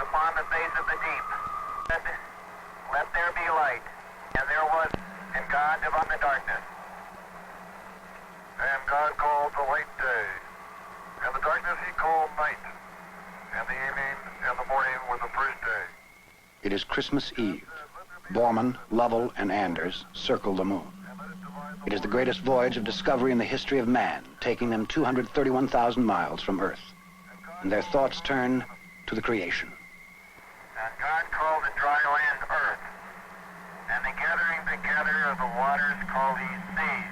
upon the face of the deep. Said, let there be light. And there was, and God divided the darkness. And God called the light day, and the darkness he called night. And the evening and the morning were the first day. It is Christmas Eve. Borman, Lovell, and Anders circle the moon. It is the greatest voyage of discovery in the history of man, taking them 231,000 miles from Earth. And their thoughts turn to the creation. And God called the dry land earth, and the gathering together of the waters called he seas.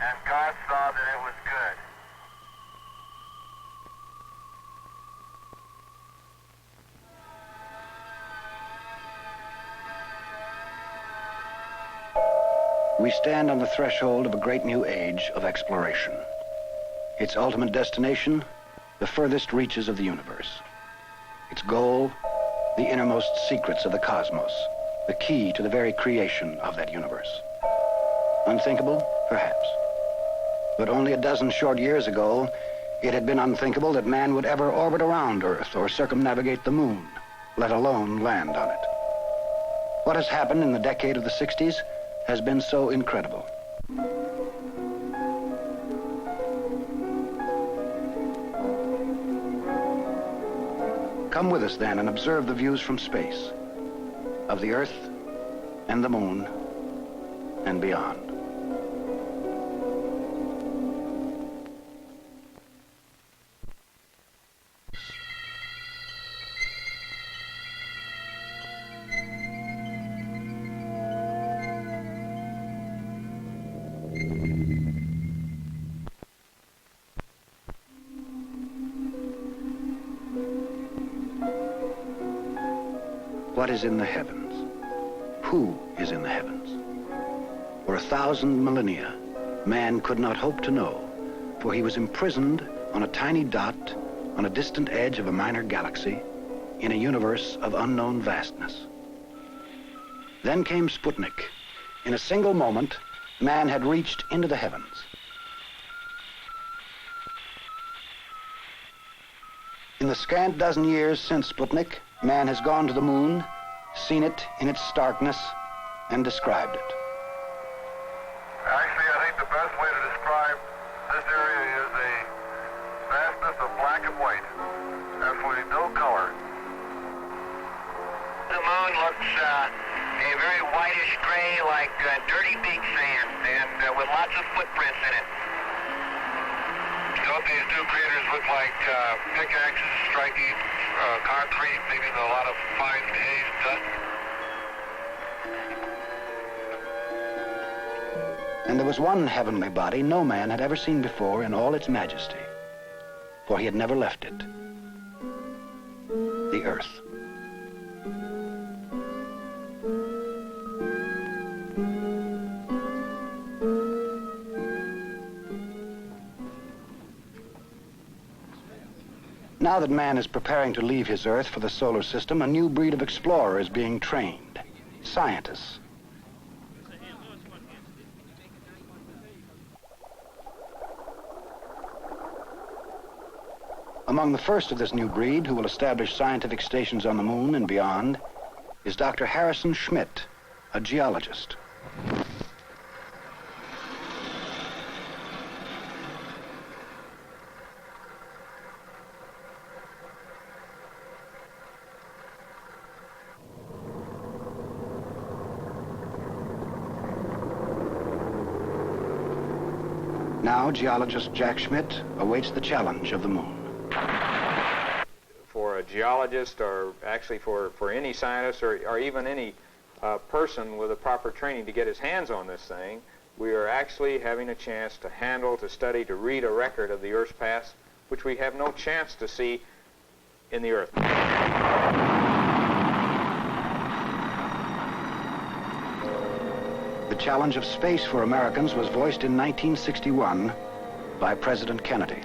And God saw that it was good. We stand on the threshold of a great new age of exploration. Its ultimate destination, the furthest reaches of the universe. Its goal, the innermost secrets of the cosmos, the key to the very creation of that universe. Unthinkable? Perhaps. But only a dozen short years ago, it had been unthinkable that man would ever orbit around Earth or circumnavigate the moon, let alone land on it. What has happened in the decade of the 60s has been so incredible. Come with us then and observe the views from space of the Earth and the moon and beyond. What is in the heavens? Who is in the heavens? For 1,000 millennia, man could not hope to know, for he was imprisoned on a tiny dot on a distant edge of a minor galaxy in a universe of unknown vastness. Then came Sputnik. In a single moment, man had reached into the heavens. In the scant dozen years since Sputnik, man has gone to the moon, seen it in its starkness, and described it. Actually, I think the best way to describe this area is a vastness of black and white. Absolutely no color. The moon looks a very whitish gray, like dirty beach sand, and with lots of footprints in it. Don't these new craters look like pickaxes striking concrete, leaving a lot of fine haze dust? And there was one heavenly body no man had ever seen before in all its majesty, for he had never left it. The Earth. Now that man is preparing to leave his Earth for the solar system, a new breed of explorer is being trained. Scientists. Among the first of this new breed who will establish scientific stations on the moon and beyond is Dr. Harrison Schmitt, a geologist. Now, geologist Jack Schmitt awaits the challenge of the moon. For a geologist, or actually for any scientist, or even any person with a proper training to get his hands on this thing, we are actually having a chance to handle, to study, to read a record of the Earth's past, which we have no chance to see in the Earth. The challenge of space for Americans was voiced in 1961 by President Kennedy.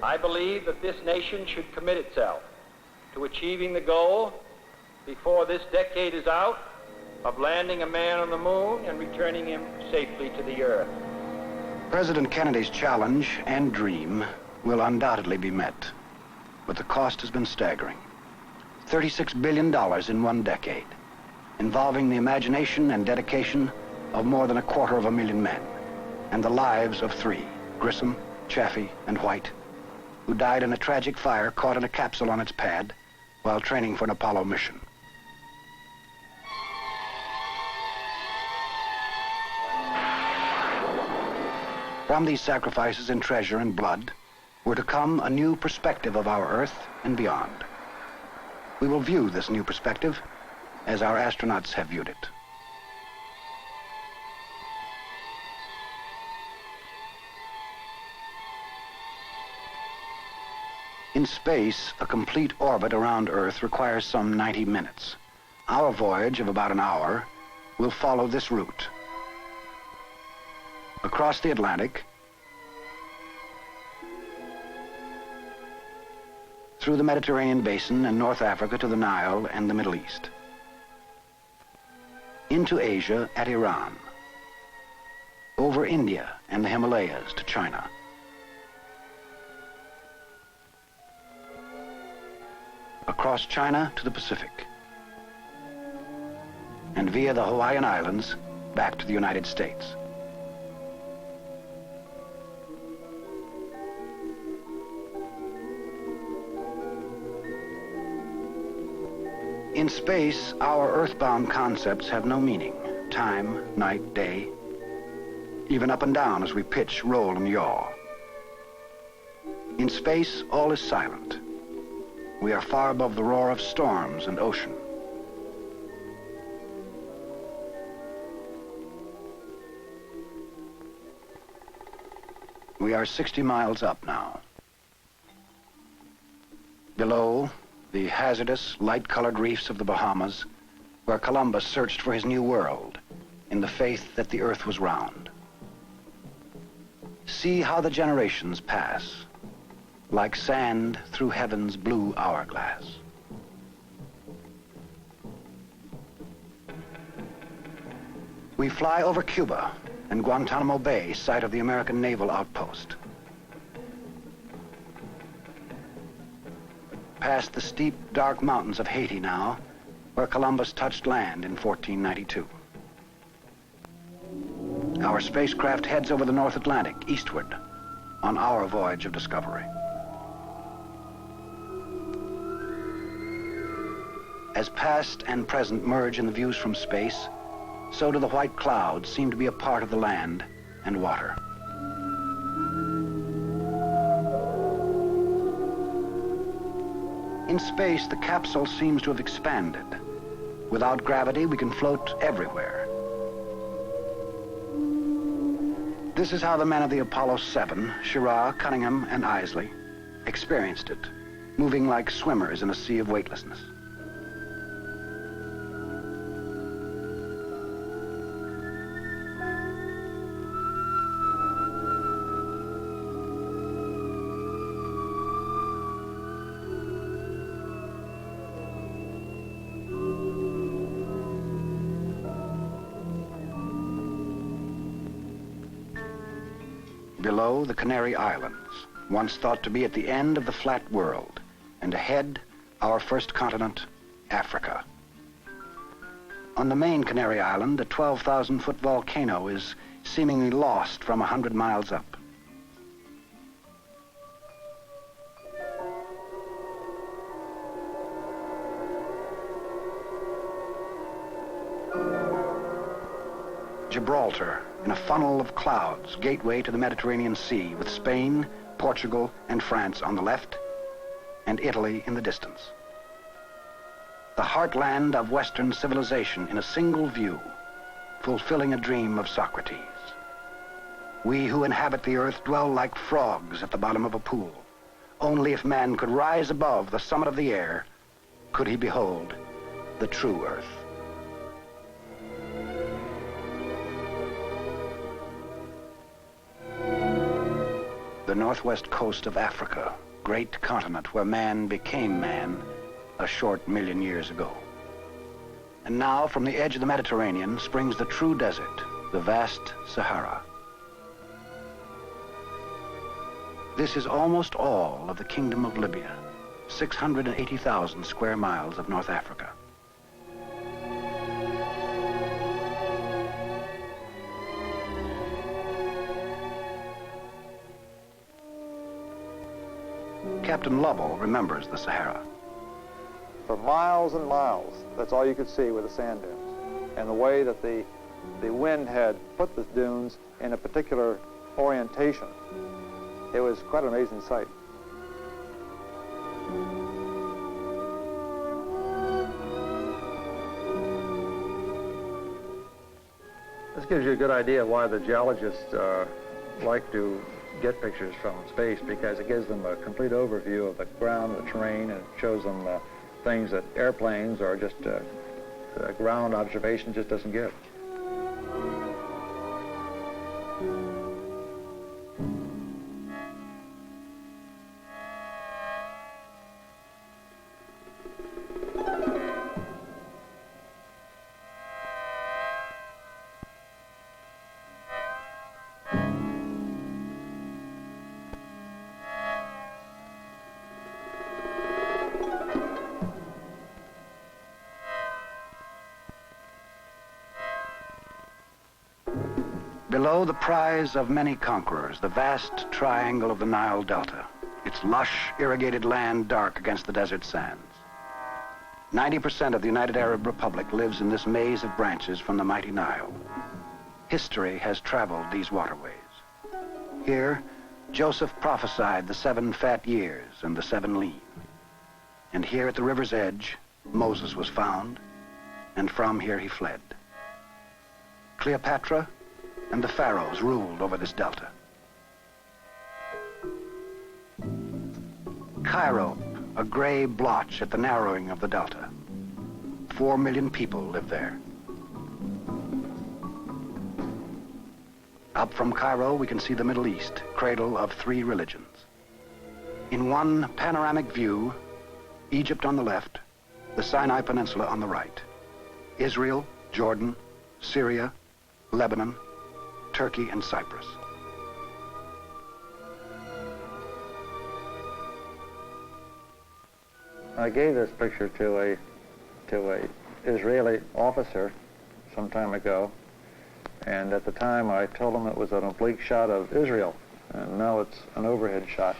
I believe that this nation should commit itself to achieving the goal before this decade is out of landing a man on the moon and returning him safely to the Earth. President Kennedy's challenge and dream will undoubtedly be met, but the cost has been staggering. $36 billion in one decade, involving the imagination and dedication of more than 250,000 men, and the lives of 3, Grissom, Chaffee, and White, who died in a tragic fire caught in a capsule on its pad while training for an Apollo mission. From these sacrifices in treasure and blood were to come a new perspective of our Earth and beyond. We will view this new perspective as our astronauts have viewed it. In space, a complete orbit around Earth requires some 90 minutes. Our voyage of about an hour will follow this route. Across the Atlantic, through the Mediterranean Basin and North Africa to the Nile and the Middle East, into Asia at Iran, over India and the Himalayas to China, across China to the Pacific, and via the Hawaiian Islands back to the United States. In space, our earthbound concepts have no meaning. Time, night, day, even up and down as we pitch, roll, and yaw. In space, all is silent. We are far above the roar of storms and ocean. We are 60 miles up now. Below, the hazardous, light-colored reefs of the Bahamas, where Columbus searched for his new world in the faith that the earth was round. See how the generations pass, like sand through heaven's blue hourglass. We fly over Cuba and Guantanamo Bay, site of the American naval outpost. Past the steep, dark mountains of Haiti now, where Columbus touched land in 1492. Our spacecraft heads over the North Atlantic, eastward, on our voyage of discovery. As past and present merge in the views from space, so do the white clouds seem to be a part of the land and water. In space, the capsule seems to have expanded. Without gravity, we can float everywhere. This is how the men of the Apollo 7, Schirra, Cunningham, and Isley, experienced it, moving like swimmers in a sea of weightlessness. Below, the Canary Islands, once thought to be at the end of the flat world, and ahead, our first continent, Africa. On the main Canary Island, a 12,000-foot volcano is seemingly lost from 100 miles up. Gibraltar, in a funnel of clouds, gateway to the Mediterranean Sea, with Spain, Portugal, and France on the left, and Italy in the distance. The heartland of Western civilization in a single view, fulfilling a dream of Socrates. We who inhabit the earth dwell like frogs at the bottom of a pool. Only if man could rise above the summit of the air could he behold the true earth. The northwest coast of Africa, great continent where man became man a short million years ago. And now from the edge of the Mediterranean springs the true desert, the vast Sahara. This is almost all of the Kingdom of Libya, 680,000 square miles of North Africa. Captain Lovell remembers the Sahara. For miles and miles, that's all you could see were the sand dunes. And the way that the wind had put the dunes in a particular orientation, it was quite an amazing sight. This gives you a good idea why the geologists like to get pictures from space, because it gives them a complete overview of the ground, the terrain, and it shows them things that airplanes or just ground observation just doesn't give. Below, the prize of many conquerors, the vast triangle of the Nile Delta, its lush, irrigated land dark against the desert sands. 90% of the United Arab Republic lives in this maze of branches from the mighty Nile. History has traveled these waterways. Here, Joseph prophesied the 7 fat years and the 7 lean. And here at the river's edge, Moses was found, and from here he fled. Cleopatra and the pharaohs ruled over this delta. Cairo, a gray blotch at the narrowing of the delta. 4 million people live there. Up from Cairo, we can see the Middle East, cradle of 3 religions. In one panoramic view, Egypt on the left, the Sinai Peninsula on the right. Israel, Jordan, Syria, Lebanon, Turkey, and Cyprus. I gave this picture to a Israeli officer some time ago, and at the time I told him it was an oblique shot of Israel, and now it's an overhead shot.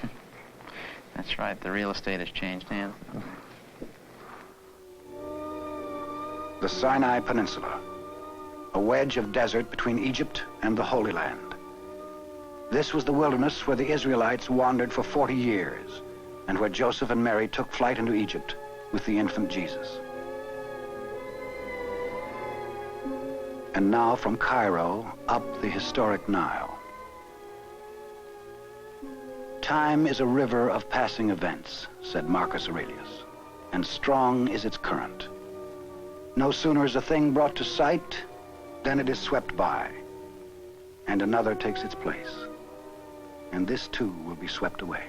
That's right, the real estate has changed hands. The Sinai Peninsula, a wedge of desert between Egypt and the Holy Land. This was the wilderness where the Israelites wandered for 40 years, and where Joseph and Mary took flight into Egypt with the infant Jesus. And now from Cairo, up the historic Nile. Time is a river of passing events, said Marcus Aurelius, and strong is its current. No sooner is a thing brought to sight than it is swept by, and another takes its place, and this too will be swept away.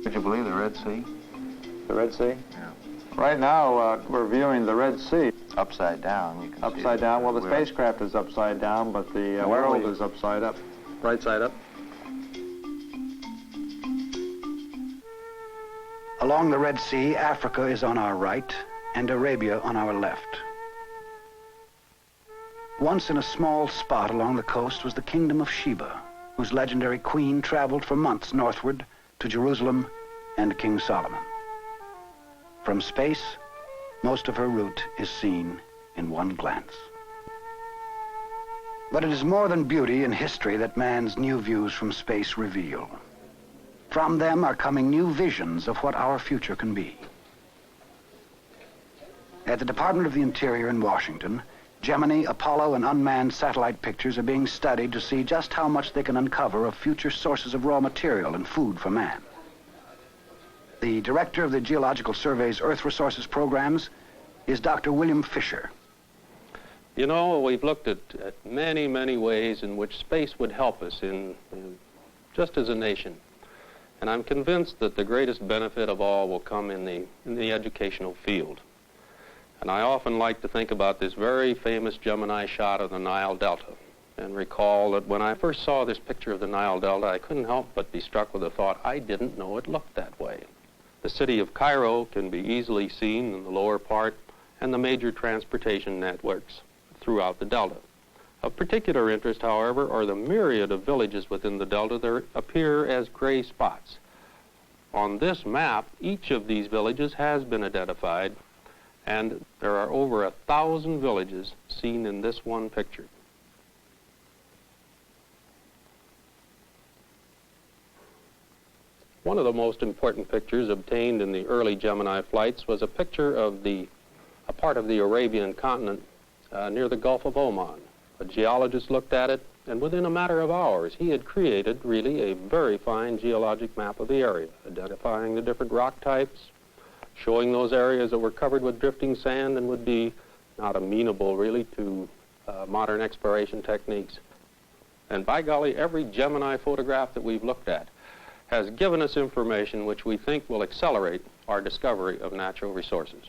Could you believe the Red Sea? The Red Sea? Yeah. Right now, we're viewing the Red Sea. Upside down, you can see Upside down? Well, the spacecraft is upside down, but the world is upside up. Right side up. Along the Red Sea, Africa is on our right and Arabia on our left. Once in a small spot along the coast was the kingdom of Sheba, whose legendary queen traveled for months northward to Jerusalem and King Solomon. From space, most of her route is seen in one glance. But it is more than beauty and history that man's new views from space reveal. From them are coming new visions of what our future can be. At the Department of the Interior in Washington, Gemini, Apollo, and unmanned satellite pictures are being studied to see just how much they can uncover of future sources of raw material and food for man. The director of the Geological Survey's Earth Resources Programs is Dr. William Fisher. You know, we've looked at many, many ways in which space would help us just as a nation. And I'm convinced that the greatest benefit of all will come in the educational field. And I often like to think about this very famous Gemini shot of the Nile Delta. and recall that when I first saw this picture of the Nile Delta, I couldn't help but be struck with the thought, I didn't know it looked that way. The city of Cairo can be easily seen in the lower part, and the major transportation networks throughout the Delta. Of particular interest, however, are the myriad of villages within the Delta that appear as gray spots. On this map, each of these villages has been identified, and there are over 1,000 villages seen in this one picture. One of the most important pictures obtained in the early Gemini flights was a picture of a part of the Arabian continent near the Gulf of Oman. A geologist looked at it, and within a matter of hours, he had created really a very fine geologic map of the area, identifying the different rock types, showing those areas that were covered with drifting sand and would be not amenable really to modern exploration techniques. And by golly, every Gemini photograph that we've looked at has given us information which we think will accelerate our discovery of natural resources.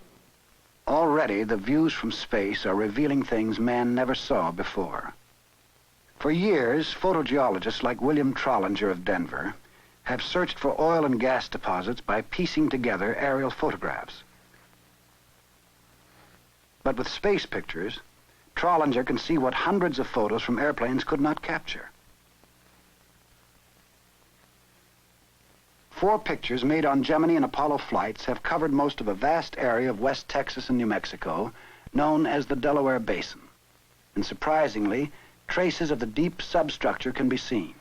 Already, the views from space are revealing things man never saw before. For years, photogeologists like William Trollinger of Denver have searched for oil and gas deposits by piecing together aerial photographs. But with space pictures, Trollinger can see what hundreds of photos from airplanes could not capture. 4 pictures made on Gemini and Apollo flights have covered most of a vast area of West Texas and New Mexico known as the Delaware Basin. And surprisingly, traces of the deep substructure can be seen.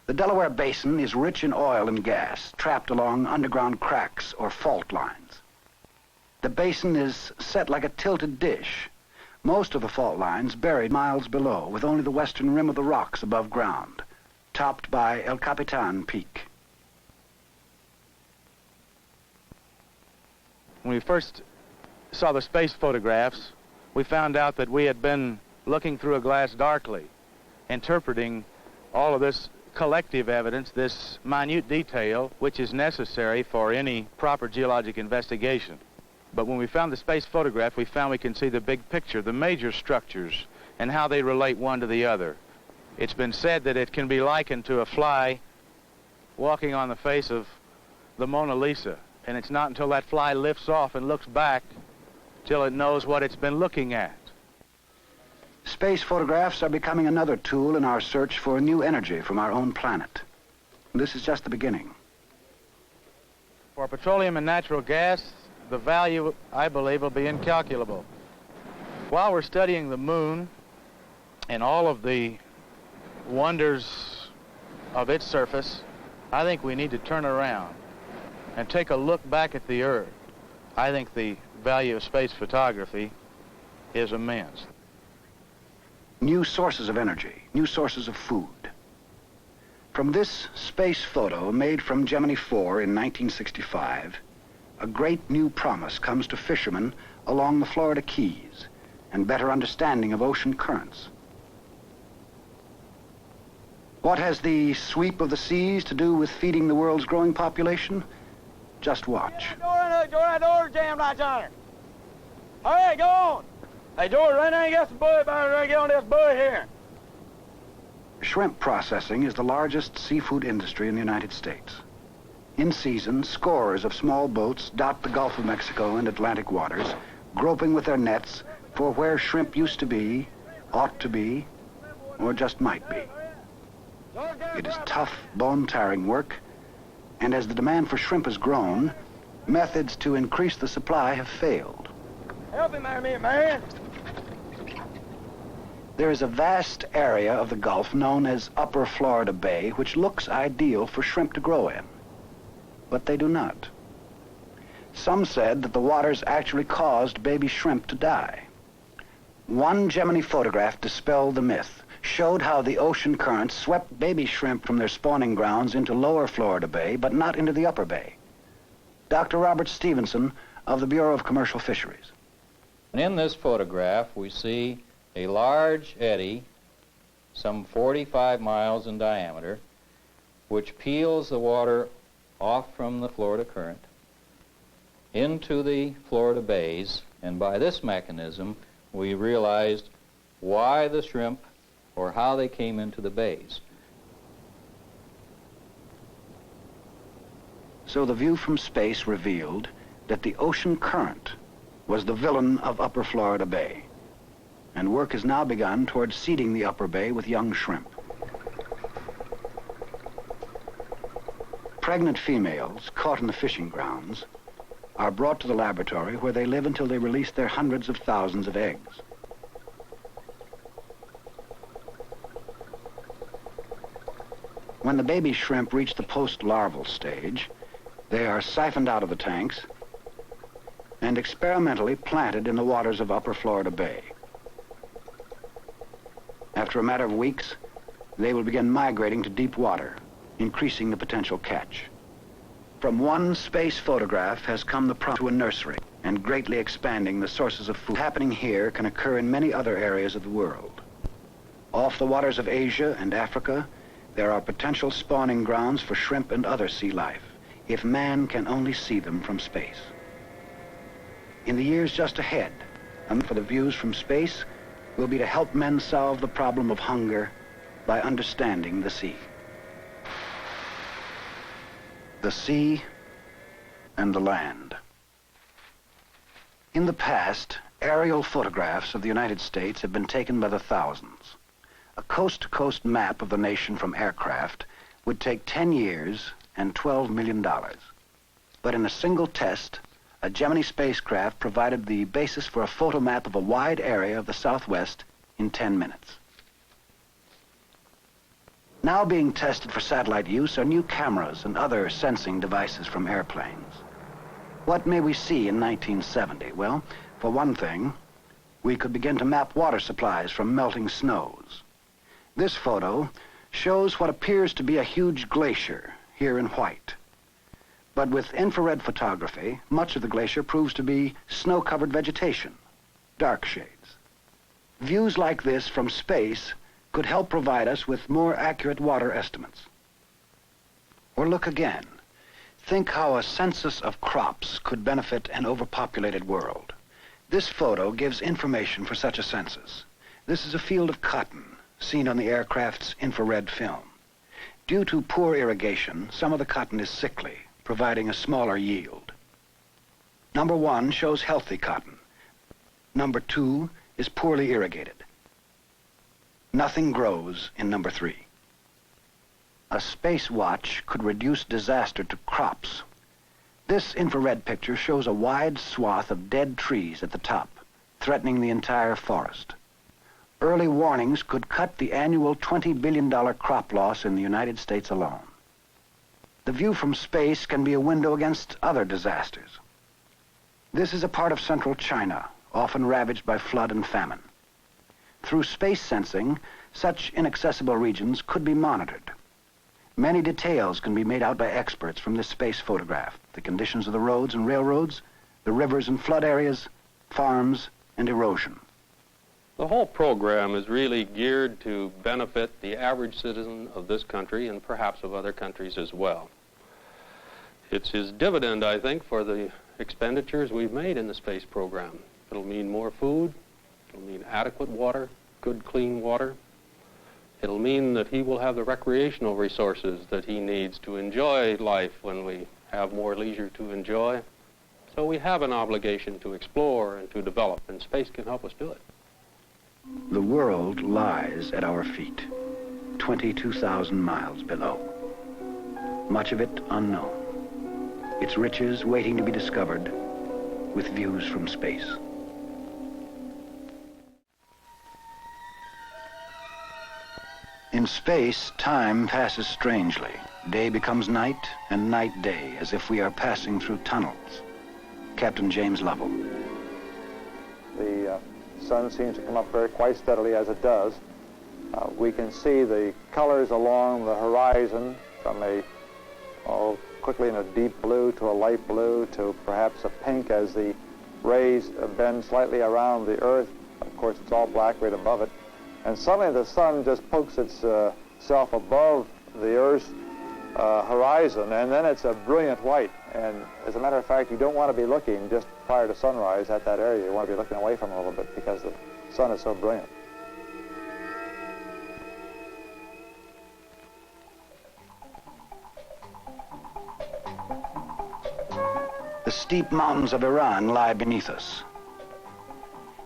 The Delaware Basin is rich in oil and gas, trapped along underground cracks or fault lines. The basin is set like a tilted dish, most of the fault lines buried miles below, with only the western rim of the rocks above ground, topped by El Capitan Peak. When we first saw the space photographs, we found out that we had been looking through a glass darkly, interpreting all of this collective evidence, this minute detail, which is necessary for any proper geologic investigation. But when we found the space photograph, we found we can see the big picture, the major structures, and how they relate one to the other. It's been said that it can be likened to a fly walking on the face of the Mona Lisa, and it's not until that fly lifts off and looks back till it knows what it's been looking at. Space photographs are becoming another tool in our search for new energy from our own planet. This is just the beginning. For petroleum and natural gas, the value, I believe, will be incalculable. While we're studying the moon and all of the wonders of its surface, I think we need to turn around and take a look back at the Earth. I think the value of space photography is immense. New sources of energy, new sources of food. From this space photo made from Gemini 4 in 1965, a great new promise comes to fishermen along the Florida Keys and better understanding of ocean currents. What has the sweep of the seas to do with feeding the world's growing population? Just watch. That door jammed right there. All right, go on. Hey, George, run there and get some buoy about it. Get on this buoy here. Shrimp processing is the largest seafood industry in the United States. In season, scores of small boats dot the Gulf of Mexico and Atlantic waters, groping with their nets for where shrimp used to be, ought to be, or just might be. It is tough, bone-tiring work, and as the demand for shrimp has grown, methods to increase the supply have failed. Help him there, man. There is a vast area of the Gulf known as Upper Florida Bay, which looks ideal for shrimp to grow in. But they do not. Some said that the waters actually caused baby shrimp to die. One Gemini photograph dispelled the myth, showed how the ocean currents swept baby shrimp from their spawning grounds into Lower Florida Bay, but not into the Upper Bay. Dr. Robert Stevenson of the Bureau of Commercial Fisheries. In this photograph, we see a large eddy, some 45 miles in diameter, which peels the water off from the Florida current into the Florida bays, and by this mechanism, we realized why the shrimp or how they came into the bays. So the view from space revealed that the ocean current was the villain of Upper Florida Bay, and work has now begun towards seeding the upper bay with young shrimp. Pregnant females caught in the fishing grounds are brought to the laboratory where they live until they release their hundreds of thousands of eggs. When the baby shrimp reach the post-larval stage, they are siphoned out of the tanks and experimentally planted in the waters of Upper Florida Bay. After a matter of weeks, they will begin migrating to deep water, increasing the potential catch. From one space photograph has come the prompt to a nursery and greatly expanding the sources of food. Happening here can occur in many other areas of the world. Off the waters of Asia and Africa, there are potential spawning grounds for shrimp and other sea life, if man can only see them from space. In the years just ahead, for the views from space will be to help men solve the problem of hunger by understanding the sea. The sea and the land. In the past, aerial photographs of the United States have been taken by the thousands. A coast-to-coast map of the nation from aircraft would take 10 years and $12 million. But in a single test, a Gemini spacecraft provided the basis for a photo map of a wide area of the Southwest in 10 minutes. Now being tested for satellite use are new cameras and other sensing devices from airplanes. What may we see in 1970? Well, for one thing, we could begin to map water supplies from melting snows. This photo shows what appears to be a huge glacier here in white. But with infrared photography, much of the glacier proves to be snow-covered vegetation, dark shades. Views like this from space could help provide us with more accurate water estimates. Or look again. Think how a census of crops could benefit an overpopulated world. This photo gives information for such a census. This is a field of cotton, seen on the aircraft's infrared film. Due to poor irrigation, some of the cotton is sickly, providing a smaller yield. Number 1 shows healthy cotton. Number 2 is poorly irrigated. Nothing grows in number 3. A space watch could reduce disaster to crops. This infrared picture shows a wide swath of dead trees at the top, threatening the entire forest. Early warnings could cut the annual $20 billion crop loss in the United States alone. The view from space can be a window against other disasters. This is a part of central China, often ravaged by flood and famine. Through space sensing, such inaccessible regions could be monitored. Many details can be made out by experts from this space photograph: the conditions of the roads and railroads, the rivers and flood areas, farms, and erosion. The whole program is really geared to benefit the average citizen of this country and perhaps of other countries as well. It's his dividend, I think, for the expenditures we've made in the space program. It'll mean more food, it'll mean adequate water, good clean water. It'll mean that he will have the recreational resources that he needs to enjoy life when we have more leisure to enjoy. So we have an obligation to explore and to develop, and space can help us do it. The world lies at our feet, 22,000 miles below. Much of it unknown. Its riches waiting to be discovered with views from space. In space, time passes strangely. Day becomes night and night day, as if we are passing through tunnels. Captain James Lovell. The sun seems to come up quite steadily as it does. We can see the colors along the horizon from quickly in a deep blue to a light blue to perhaps a pink as the rays bend slightly around the Earth. Of course, it's all black right above it. And suddenly the sun just pokes itself above the Earth's horizon, and then it's a brilliant white. And as a matter of fact, you don't want to be looking just prior to sunrise at that area. You want to be looking away from it a little bit because the sun is so brilliant. steep mountains of Iran lie beneath us.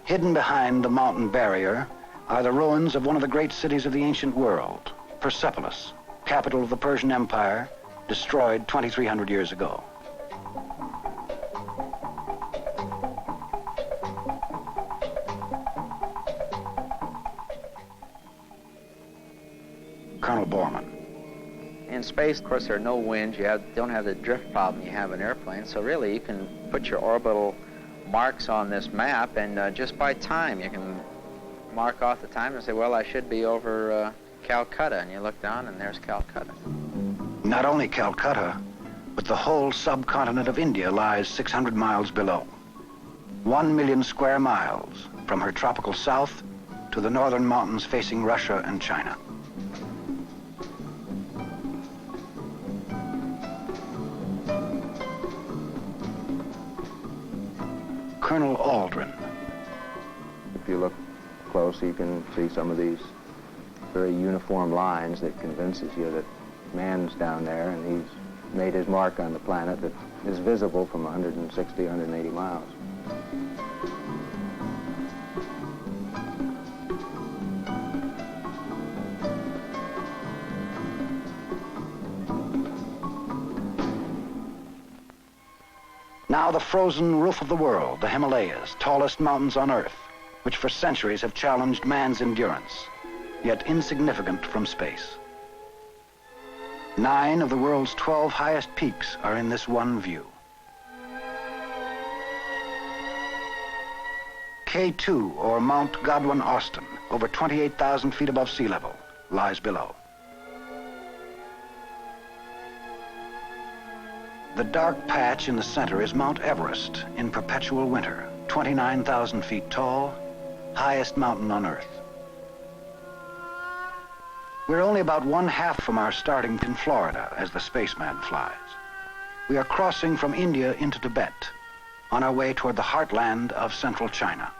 Hidden behind the mountain barrier are the ruins of one of the great cities of the ancient world, Persepolis, capital of the Persian Empire, destroyed 2,300 years ago. Colonel Borman. In space, of course, there are no winds. You don't have the drift problem you have in airplanes. So really, you can put your orbital marks on this map, and just by time, you can mark off the time and say, well, I should be over Calcutta. And you look down, and there's Calcutta. Not only Calcutta, but the whole subcontinent of India lies 600 miles below. 1 million square miles from her tropical south to the northern mountains facing Russia and China. Colonel Aldrin. If you look close, you can see some of these very uniform lines that convinces you that man's down there, and he's made his mark on the planet that is visible from 160, 180 miles. Now the frozen roof of the world, the Himalayas, tallest mountains on Earth, which for centuries have challenged man's endurance, yet insignificant from space. 9 of the world's 12 highest peaks are in this one view. K2, or Mount Godwin-Austen, over 28,000 feet above sea level, lies below. The dark patch in the center is Mount Everest in perpetual winter, 29,000 feet tall, highest mountain on Earth. We're only about 1/2 from our starting in Florida as the spaceman flies. We are crossing from India into Tibet, on our way toward the heartland of central China.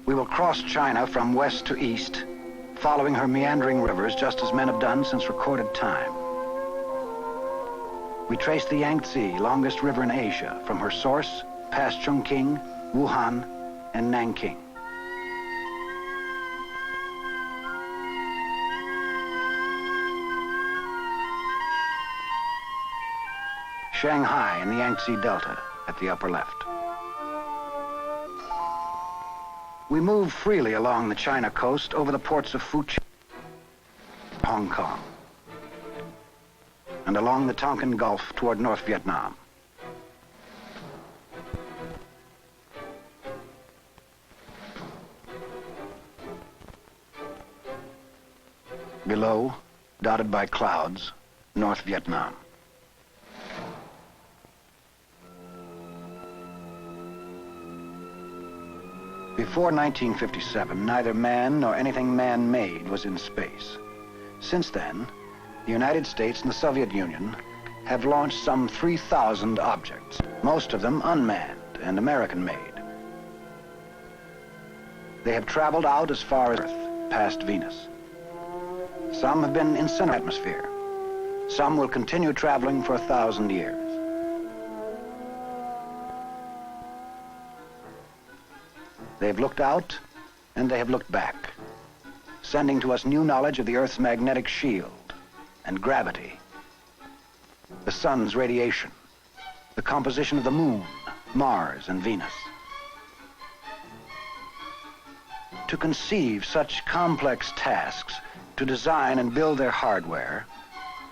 We will cross China from west to east, following her meandering rivers just as men have done since recorded time. We trace the Yangtze, longest river in Asia, from her source past Chongqing, Wuhan, and Nanking. Shanghai in the Yangtze Delta at the upper left. We move freely along the China coast over the ports of Fujian, Hong Kong, and along the Tonkin Gulf toward North Vietnam. Below, dotted by clouds, North Vietnam. Before 1957, neither man nor anything man-made was in space. Since then, the United States and the Soviet Union have launched some 3,000 objects, most of them unmanned and American-made. They have traveled out as far as Earth, past Venus. Some have been in center atmosphere. Some will continue traveling for 1,000 years. They've looked out and they have looked back, sending to us new knowledge of the Earth's magnetic shield and gravity, the sun's radiation, the composition of the moon, Mars, and Venus. To conceive such complex tasks, to design and build their hardware,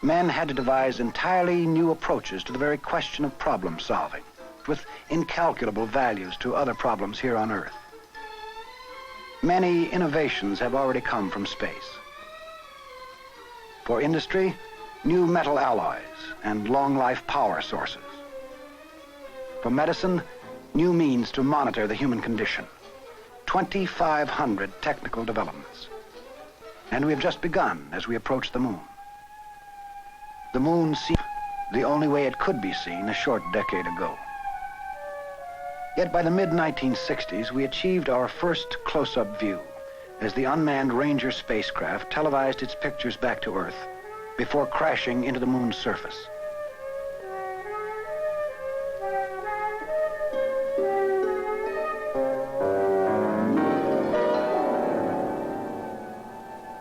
men had to devise entirely new approaches to the very question of problem solving, with incalculable values to other problems here on Earth. Many innovations have already come from space. For industry, new metal alloys and long-life power sources. For medicine, new means to monitor the human condition. 2,500 technical developments. And we have just begun as we approach the moon. The moon seemed the only way it could be seen a short decade ago. Yet by the mid-1960s, we achieved our first close-up view as the unmanned Ranger spacecraft televised its pictures back to Earth before crashing into the moon's surface.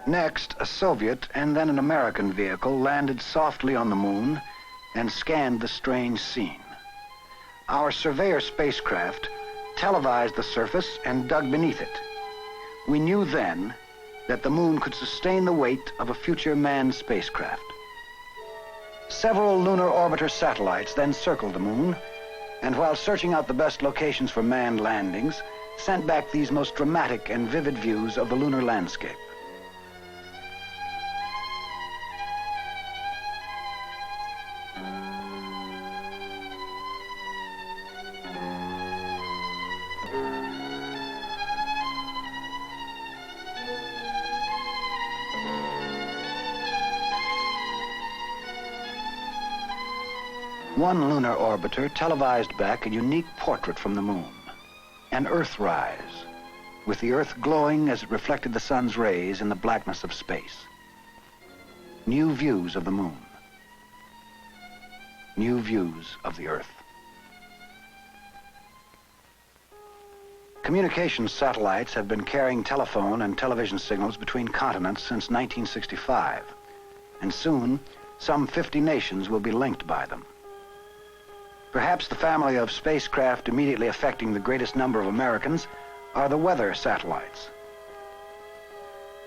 Next, a Soviet and then an American vehicle landed softly on the moon and scanned the strange scene. Our surveyor spacecraft televised the surface and dug beneath it. We knew then that the moon could sustain the weight of a future manned spacecraft. Several lunar orbiter satellites then circled the moon, and while searching out the best locations for manned landings, sent back these most dramatic and vivid views of the lunar landscape. One lunar orbiter televised back a unique portrait from the moon, an Earthrise, with the Earth glowing as it reflected the sun's rays in the blackness of space. New views of the moon. New views of the Earth. Communications satellites have been carrying telephone and television signals between continents since 1965, and soon some 50 nations will be linked by them. Perhaps the family of spacecraft immediately affecting the greatest number of Americans are the weather satellites.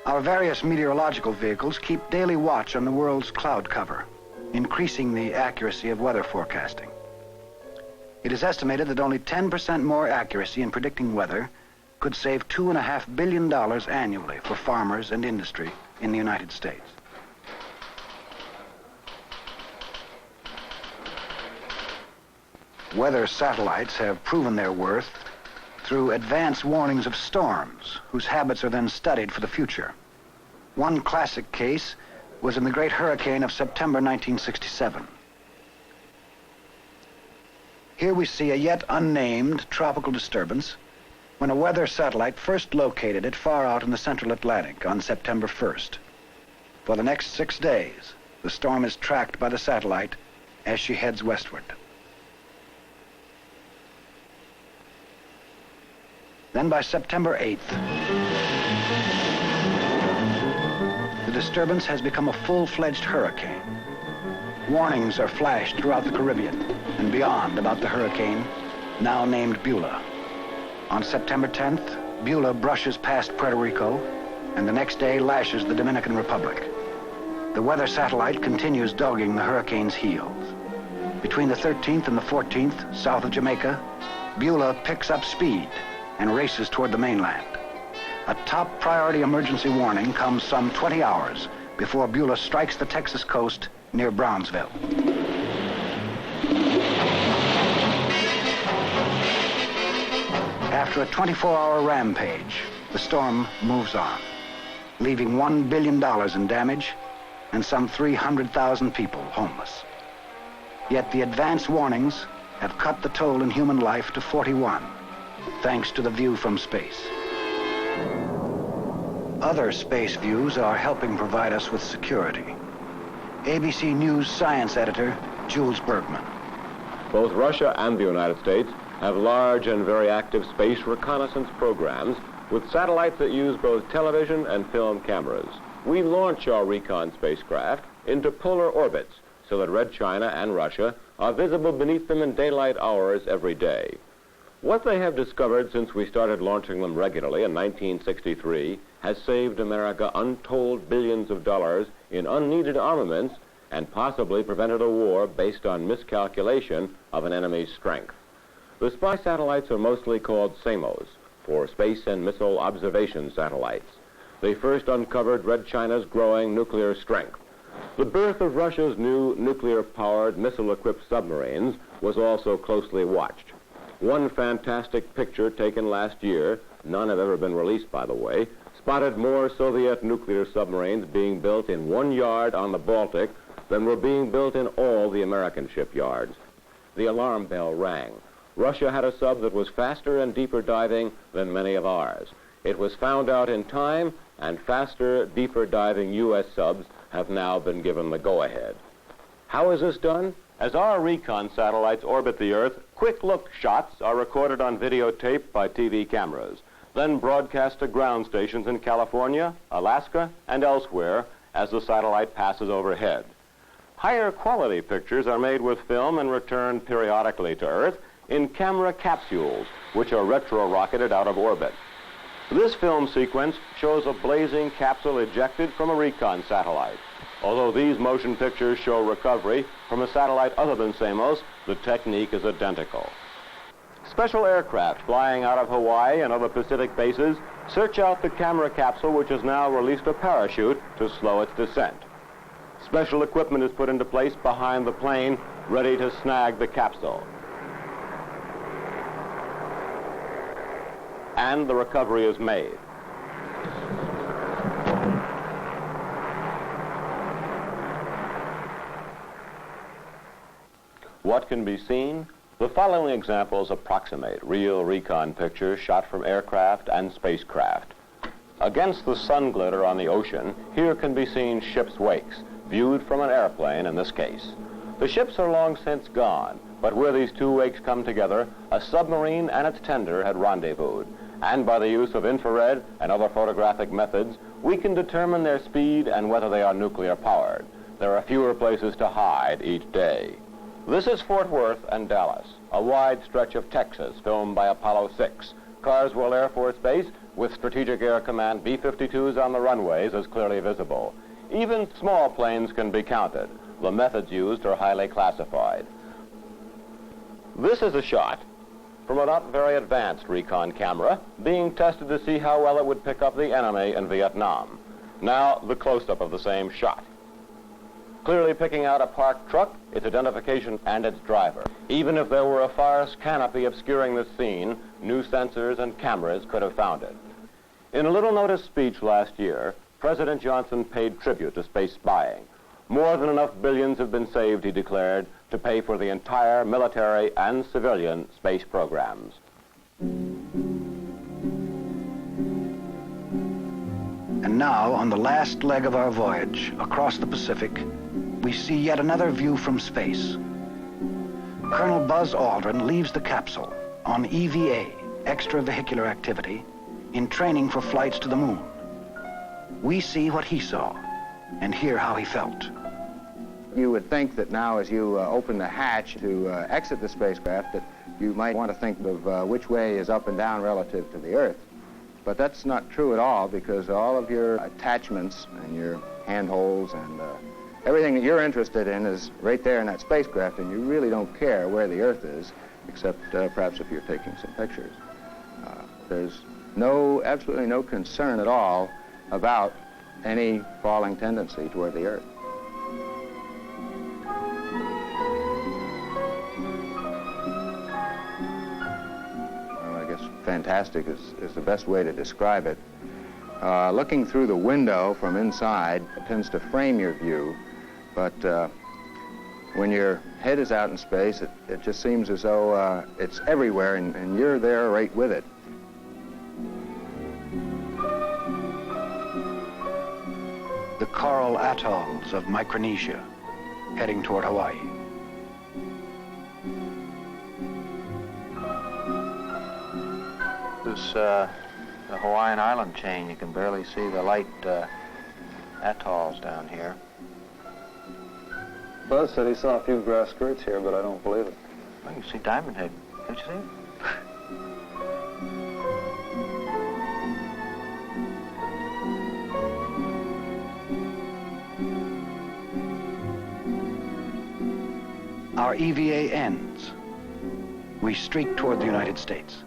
Our various meteorological vehicles keep daily watch on the world's cloud cover, increasing the accuracy of weather forecasting. It is estimated that only 10% more accuracy in predicting weather could save $2.5 billion annually for farmers and industry in the United States. Weather satellites have proven their worth through advance warnings of storms, whose habits are then studied for the future. One classic case was in the great hurricane of September 1967. Here we see a yet unnamed tropical disturbance when a weather satellite first located it far out in the central Atlantic on September 1st. For the next 6 days, the storm is tracked by the satellite as she heads westward. Then by September 8th, the disturbance has become a full-fledged hurricane. Warnings are flashed throughout the Caribbean and beyond about the hurricane, now named Beulah. On September 10th, Beulah brushes past Puerto Rico and the next day lashes the Dominican Republic. The weather satellite continues dogging the hurricane's heels. Between the 13th and the 14th, south of Jamaica, Beulah picks up speed and races toward the mainland. A top priority emergency warning comes some 20 hours before Beulah strikes the Texas coast near Brownsville. After a 24-hour rampage, the storm moves on, leaving $1 billion in damage and some 300,000 people homeless. Yet the advance warnings have cut the toll in human life to 41. Thanks to the view from space. Other space views are helping provide us with security. ABC News science editor, Jules Bergman. Both Russia and the United States have large and very active space reconnaissance programs with satellites that use both television and film cameras. We launch our recon spacecraft into polar orbits so that Red China and Russia are visible beneath them in daylight hours every day. What they have discovered since we started launching them regularly in 1963 has saved America untold billions of dollars in unneeded armaments and possibly prevented a war based on miscalculation of an enemy's strength. The spy satellites are mostly called SAMOs, for Space and Missile Observation Satellites. They first uncovered Red China's growing nuclear strength. The birth of Russia's new nuclear-powered, missile-equipped submarines was also closely watched. One fantastic picture taken last year, none have ever been released by the way, spotted more Soviet nuclear submarines being built in 1 yard on the Baltic than were being built in all the American shipyards. The alarm bell rang. Russia had a sub that was faster and deeper diving than many of ours. It was found out in time, and faster, deeper diving U.S. subs have now been given the go-ahead. How is this done? As our recon satellites orbit the Earth, quick look shots are recorded on videotape by TV cameras. then broadcast to ground stations in California, Alaska, and elsewhere as the satellite passes overhead. Higher quality pictures are made with film and returned periodically to Earth in camera capsules, which are retro-rocketed out of orbit. This film sequence shows a blazing capsule ejected from a recon satellite. Although these motion pictures show recovery from a satellite other than Samos, the technique is identical. Special aircraft flying out of Hawaii and other Pacific bases search out the camera capsule, which has now released a parachute to slow its descent. Special equipment is put into place behind the plane, ready to snag the capsule. And the recovery is made. What can be seen? The following examples approximate real recon pictures shot from aircraft and spacecraft. Against the sun glitter on the ocean, here can be seen ships' wakes, viewed from an airplane in this case. The ships are long since gone, but where these two wakes come together, a submarine and its tender had rendezvoused. And by the use of infrared and other photographic methods, we can determine their speed and whether they are nuclear powered. There are fewer places to hide each day. This is Fort Worth and Dallas, a wide stretch of Texas filmed by Apollo 6. Carswell Air Force Base with Strategic Air Command B-52s on the runways is clearly visible. Even small planes can be counted. The methods used are highly classified. This is a shot from a not very advanced recon camera being tested to see how well it would pick up the enemy in Vietnam. Now the close-up of the same shot. Clearly picking out a parked truck, its identification, and its driver. Even if there were a forest canopy obscuring the scene, new sensors and cameras could have found it. In a little-noticed speech last year, President Johnson paid tribute to space spying. More than enough billions have been saved, he declared, to pay for the entire military and civilian space programs. And now, on the last leg of our voyage across the Pacific, we see yet another view from space. Colonel Buzz Aldrin leaves the capsule on EVA, extravehicular activity, in training for flights to the moon. We see what he saw and hear how he felt. You would think that now as you open the hatch to exit the spacecraft that you might want to think of which way is up and down relative to the Earth. But that's not true at all, because all of your attachments and your handholds and everything that you're interested in is right there in that spacecraft, and you really don't care where the Earth is, except perhaps if you're taking some pictures. There's absolutely no concern at all about any falling tendency toward the Earth. Fantastic is the best way to describe it. Looking through the window from inside tends to frame your view, but when your head is out in space, it just seems as though it's everywhere and you're there right with it. The coral atolls of Micronesia, heading toward Hawaii. This the Hawaiian island chain. You can barely see the light atolls down here. Buzz said he saw a few grass skirts here, but I don't believe it. Well, you see Diamond Head. Don't you see it? Our EVA ends. We streak toward the United States.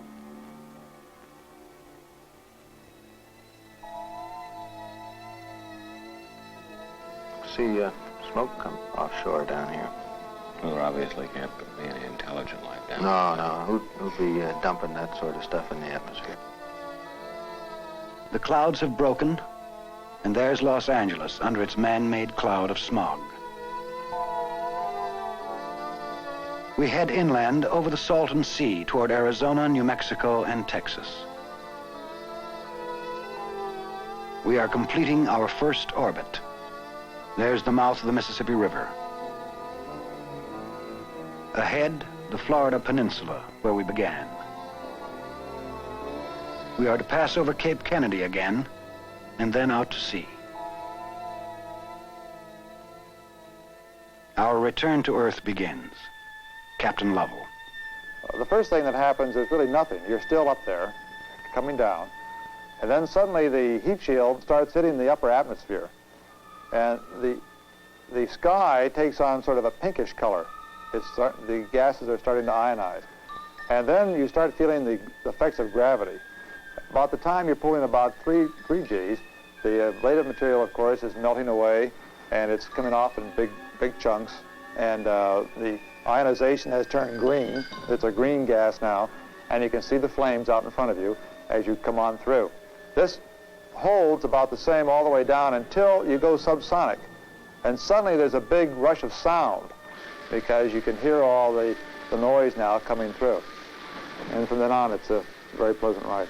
See smoke come offshore down here. Well, there obviously can't be any intelligent life down No. Who'd be dumping that sort of stuff in the atmosphere? The clouds have broken, and there's Los Angeles under its man-made cloud of smog. We head inland over the Salton Sea toward Arizona, New Mexico, and Texas. We are completing our first orbit. There's the mouth of the Mississippi River. Ahead, the Florida Peninsula, where we began. We are to pass over Cape Kennedy again, and then out to sea. Our return to Earth begins. Captain Lovell. The first thing that happens is really nothing. You're still up there, coming down, and then suddenly the heat shield starts hitting the upper atmosphere, and the sky takes on sort of a pinkish color. The gases are starting to ionize. And then you start feeling the effects of gravity. About the time you're pulling about 3 Gs, the ablative material, of course, is melting away, and it's coming off in big chunks, and the ionization has turned green. It's a green gas now, and you can see the flames out in front of you as you come on through. This holds about the same all the way down until you go subsonic. And suddenly there's a big rush of sound because you can hear all the noise now coming through. And from then on, it's a very pleasant ride.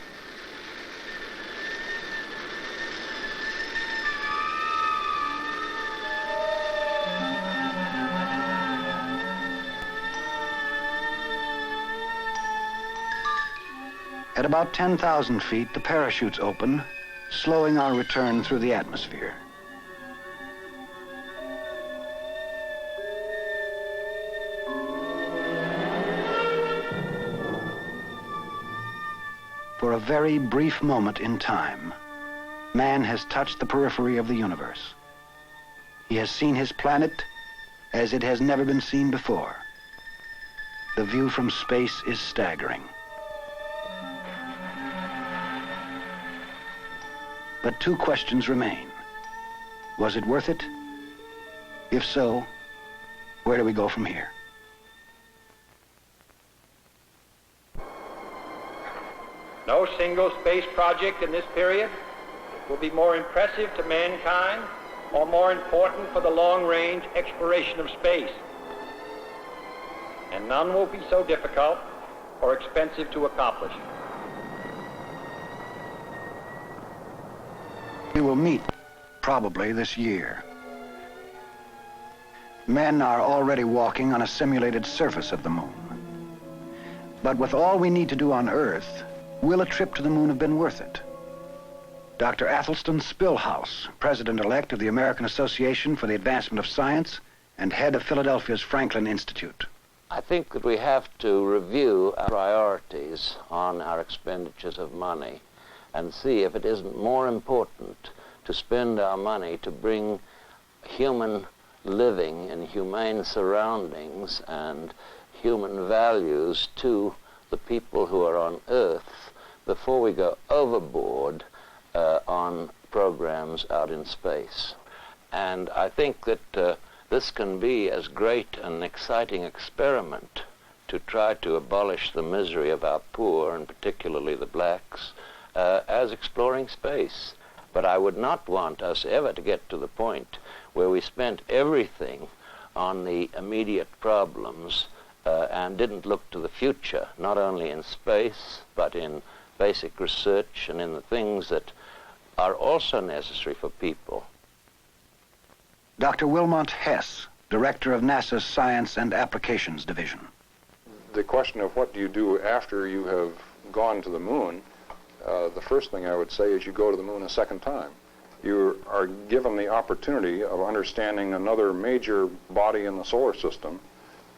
At about 10,000 feet, the parachutes open, slowing our return through the atmosphere. For a very brief moment in time, man has touched the periphery of the universe. He has seen his planet as it has never been seen before. The view from space is staggering. But 2 questions remain. Was it worth it? If so, where do we go from here? No single space project in this period will be more impressive to mankind or more important for the long-range exploration of space. And none will be so difficult or expensive to accomplish. We will meet probably this year. Men are already walking on a simulated surface of the moon. But with all we need to do on Earth, will a trip to the moon have been worth it? Dr. Athelstan Spillhouse, president-elect of the American Association for the Advancement of Science and head of Philadelphia's Franklin Institute. I think that we have to review our priorities on our expenditures of money and see if it isn't more important to spend our money to bring human living in humane surroundings and human values to the people who are on Earth before we go overboard on programs out in space. And I think that this can be as great an exciting experiment to try to abolish the misery of our poor, and particularly the blacks, as exploring space. But I would not want us ever to get to the point where we spent everything on the immediate problems and didn't look to the future, not only in space, but in basic research and in the things that are also necessary for people. Dr. Wilmot Hess, director of NASA's Science and Applications Division. The question of what do you do after you have gone to the moon, the first thing I would say is you go to the moon a second time. You are given the opportunity of understanding another major body in the solar system,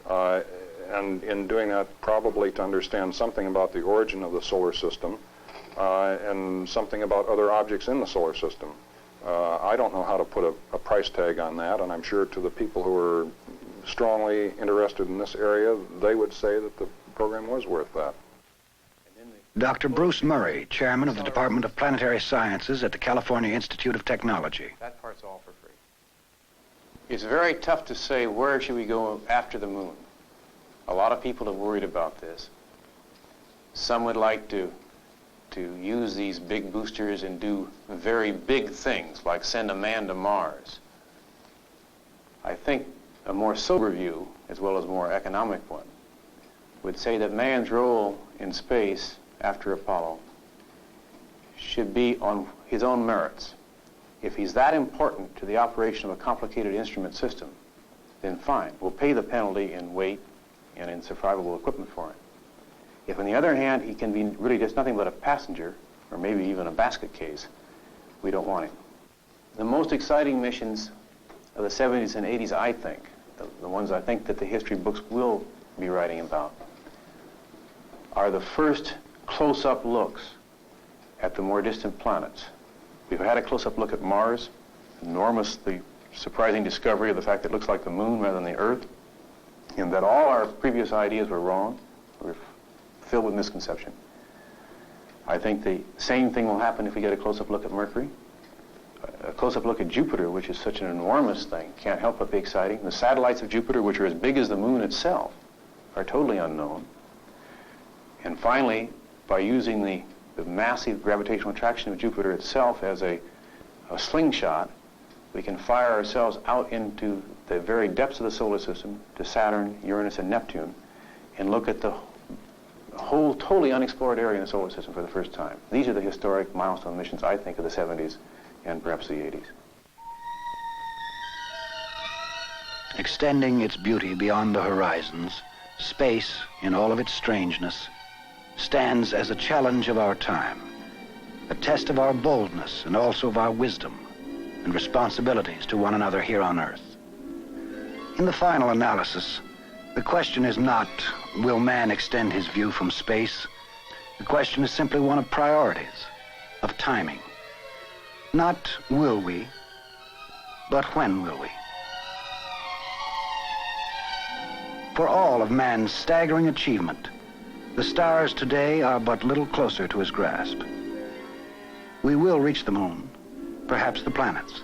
and in doing that, probably to understand something about the origin of the solar system and something about other objects in the solar system. I don't know how to put a price tag on that, and I'm sure to the people who are strongly interested in this area, they would say that the program was worth that. Dr. Bruce Murray, chairman of the Department of Planetary Sciences at the California Institute of Technology. That part's all for free. It's very tough to say where should we go after the moon. A lot of people are worried about this. Some would like to use these big boosters and do very big things, like send a man to Mars. I think a more sober view, as well as a more economic one, would say that man's role in space after Apollo should be on his own merits. If he's that important to the operation of a complicated instrument system, then fine, we'll pay the penalty in weight and in survivable equipment for him. If, on the other hand, he can be really just nothing but a passenger or maybe even a basket case, we don't want it. The most exciting missions of the 70s and 80s, I think, the ones I think that the history books will be writing about, are the first close-up looks at the more distant planets. We've had a close-up look at Mars, enormously surprising discovery of the fact that it looks like the moon rather than the Earth, and that all our previous ideas were wrong, were filled with misconception. I think the same thing will happen if we get a close-up look at Mercury. A close-up look at Jupiter, which is such an enormous thing, can't help but be exciting. The satellites of Jupiter, which are as big as the moon itself, are totally unknown. And finally, by using the massive gravitational attraction of Jupiter itself as a slingshot, we can fire ourselves out into the very depths of the solar system, to Saturn, Uranus, and Neptune, and look at the whole totally unexplored area in the solar system for the first time. These are the historic milestone missions, I think, of the 70s and perhaps the 80s. Extending its beauty beyond the horizons, space, in all of its strangeness, stands as a challenge of our time, a test of our boldness and also of our wisdom and responsibilities to one another here on Earth. In the final analysis, the question is not, will man extend his view from space? The question is simply one of priorities, of timing. Not will we, but when will we? For all of man's staggering achievement, the stars today are but little closer to his grasp. We will reach the moon, perhaps the planets.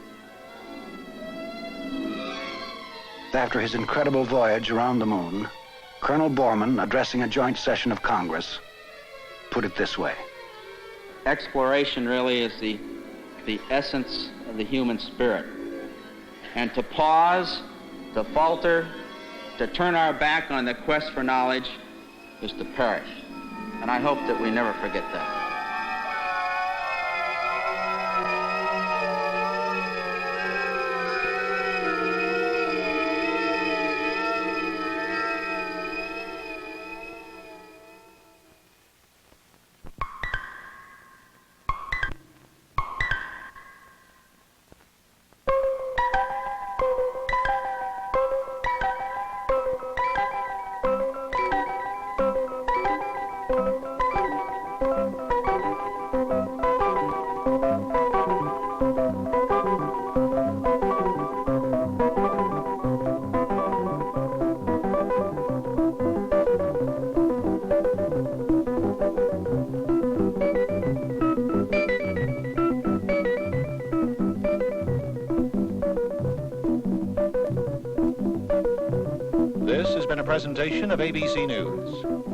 After his incredible voyage around the moon, Colonel Borman, addressing a joint session of Congress, put it this way. Exploration really is the essence of the human spirit. And to pause, to falter, to turn our back on the quest for knowledge is to perish. And I hope that we never forget that. This has been a presentation of ABC News.